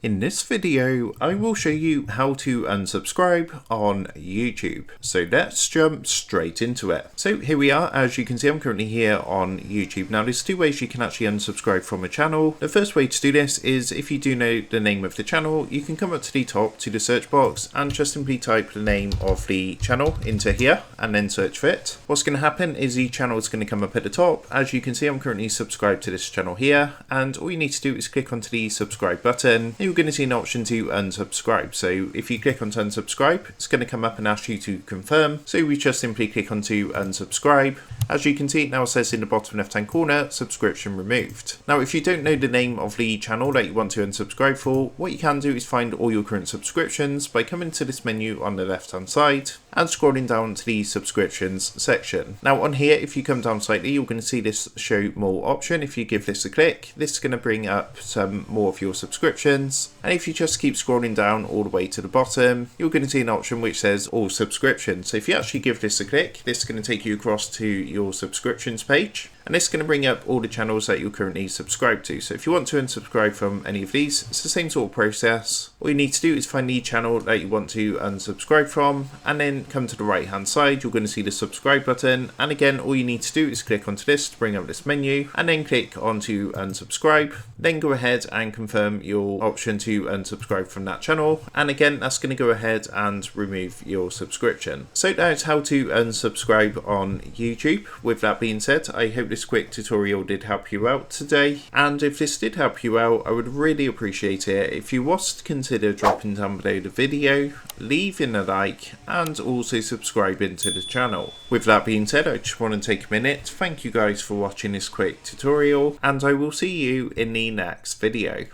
In this video, I will show you how to unsubscribe on YouTube. So let's jump straight into it. So here we are. As you can see, I'm currently here on YouTube. Now there's two ways you can actually unsubscribe from a channel. The first way to do this is if you do know the name of the channel, you can come up to the top to the search box and just simply type the name of the channel into here and then search for it. What's going to happen is the channel is going to come up at the top. As you can see, I'm currently subscribed to this channel here, and all you need to do is click onto the subscribe button. You're going to see an option to unsubscribe. So if you click onto unsubscribe, it's going to come up and ask you to confirm. So we just simply click onto unsubscribe. As you can see, it now says in the bottom left hand corner, subscription removed. Now, if you don't know the name of the channel that you want to unsubscribe for, what you can do is find all your current subscriptions by coming to this menu on the left hand side and scrolling down to the subscriptions section. Now on here, if you come down slightly, you're going to see this show more option. If you give this a click, this is going to bring up some more of your subscriptions. And if you just keep scrolling down all the way to the bottom, you're going to see an option which says all subscriptions. So if you actually give this a click, this is going to take you across to your subscriptions page. And this is going to bring up all the channels that you're currently subscribed to. So if you want to unsubscribe from any of these, it's the same sort of process. All you need to do is find the channel that you want to unsubscribe from, and then come to the right hand side, you're going to see the subscribe button. And again, all you need to do is click onto this to bring up this menu, and then click onto unsubscribe. Then go ahead and confirm your option to unsubscribe from that channel. And again, that's going to go ahead and remove your subscription. So that's how to unsubscribe on YouTube. With that being said, I hope this quick tutorial did help you out today, and if this did help you out, I would really appreciate it if you was to consider dropping down below the video, leaving a like, and also subscribing to the channel. With that being said, I just want to take a minute to thank you guys for watching this quick tutorial, and I will see you in the next video.